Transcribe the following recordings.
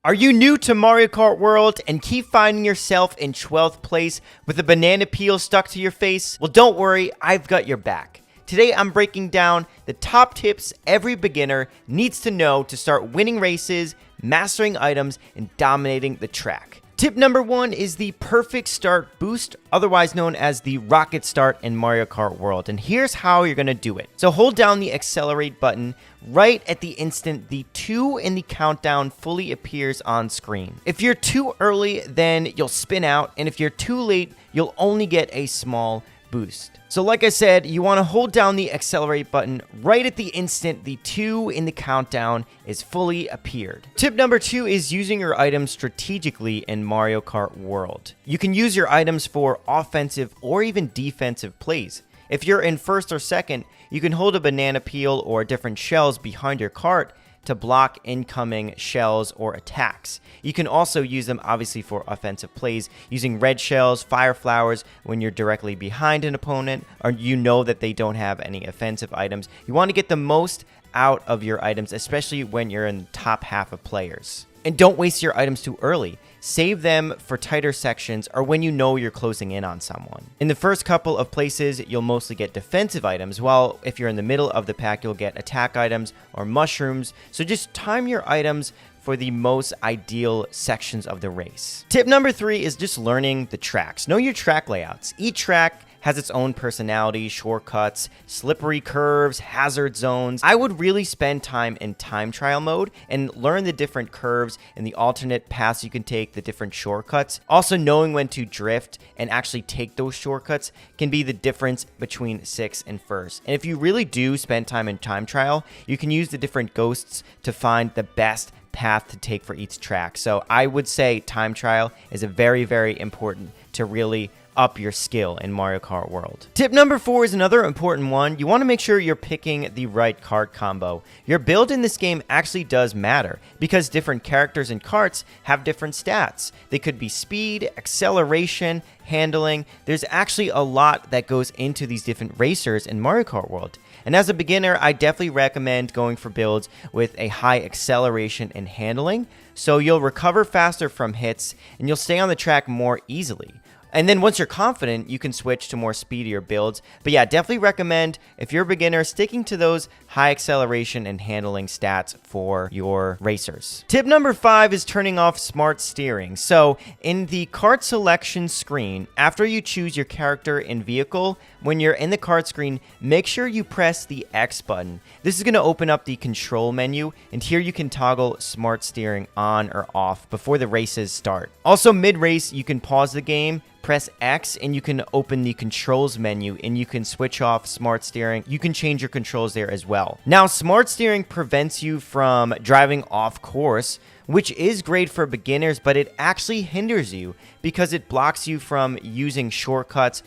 Are you new to Mario Kart World and keep finding yourself in 12th place with a banana peel stuck to your face? Well, don't worry, I've got your back. Today, I'm breaking down the top tips every beginner needs to know to start winning races, mastering items, and dominating the track. Tip number 1 is the perfect start boost, otherwise known as the rocket start in Mario Kart World. And here's how you're going to do it. So hold down the accelerate button right at the instant the 2 in the countdown fully appears on screen. If you're too early, then you'll spin out. And if you're too late, you'll only get a small boost. So like I said, you want to hold down the accelerate button right at the instant the 2 in the countdown is fully appeared. Tip number 2 is using your items strategically in Mario Kart World. You can use your items for offensive or even defensive plays. If you're in first or second, you can hold a banana peel or different shells behind your cart to block incoming shells or attacks. You can also use them obviously for offensive plays using red shells, fire flowers when you're directly behind an opponent or you know that they don't have any offensive items. You want to get the most out of your items, especially when you're in the top half of players. And don't waste your items too early. Save them for tighter sections or when you know you're closing in on someone. In the first couple of places, you'll mostly get defensive items, while if you're in the middle of the pack, you'll get attack items or mushrooms. So just time your items for the most ideal sections of the race. Tip number 3 is just learning the tracks. Know your track layouts. Each track has its own personality, shortcuts, slippery curves, hazard zones. I would really spend time in time trial mode and learn the different curves and the alternate paths you can take, the different shortcuts. Also, knowing when to drift and actually take those shortcuts can be the difference between 6th and 1st. And if you really do spend time in time trial, you can use the different ghosts to find the best path to take for each track. So I would say time trial is a very, very important to really up your skill in Mario Kart World. Tip number 4 is another important one. You want to make sure you're picking the right kart combo. Your build in this game actually does matter because different characters and karts have different stats. They could be speed, acceleration, handling. There's actually a lot that goes into these different racers in Mario Kart World. And as a beginner, I definitely recommend going for builds with a high acceleration and handling, so you'll recover faster from hits and you'll stay on the track more easily. And then once you're confident, you can switch to more speedier builds. But yeah, definitely recommend, if you're a beginner, sticking to those high acceleration and handling stats for your racers. Tip number 5 is turning off smart steering. So in the kart selection screen, after you choose your character and vehicle, when you're in the kart screen, make sure you press the X button. This is going to open up the control menu, and here you can toggle smart steering on or off before the races start. Also, mid-race, you can pause the game, press X, and you can open the controls menu and you can switch off smart steering. You can change your controls there as well. Now, smart steering prevents you from driving off course, which is great for beginners, but it actually hinders you because it blocks you from using shortcuts,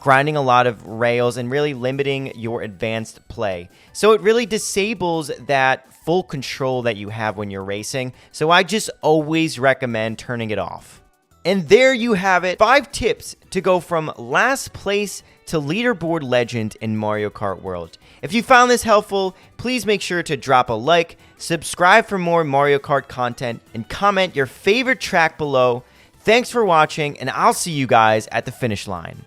grinding a lot of rails, and really limiting your advanced play. So it really disables that full control that you have when you're racing. So I just always recommend turning it off. And there you have it, 5 tips to go from last place to leaderboard legend in Mario Kart World. If you found this helpful, please make sure to drop a like, subscribe for more Mario Kart content, and comment your favorite track below. Thanks for watching, and I'll see you guys at the finish line.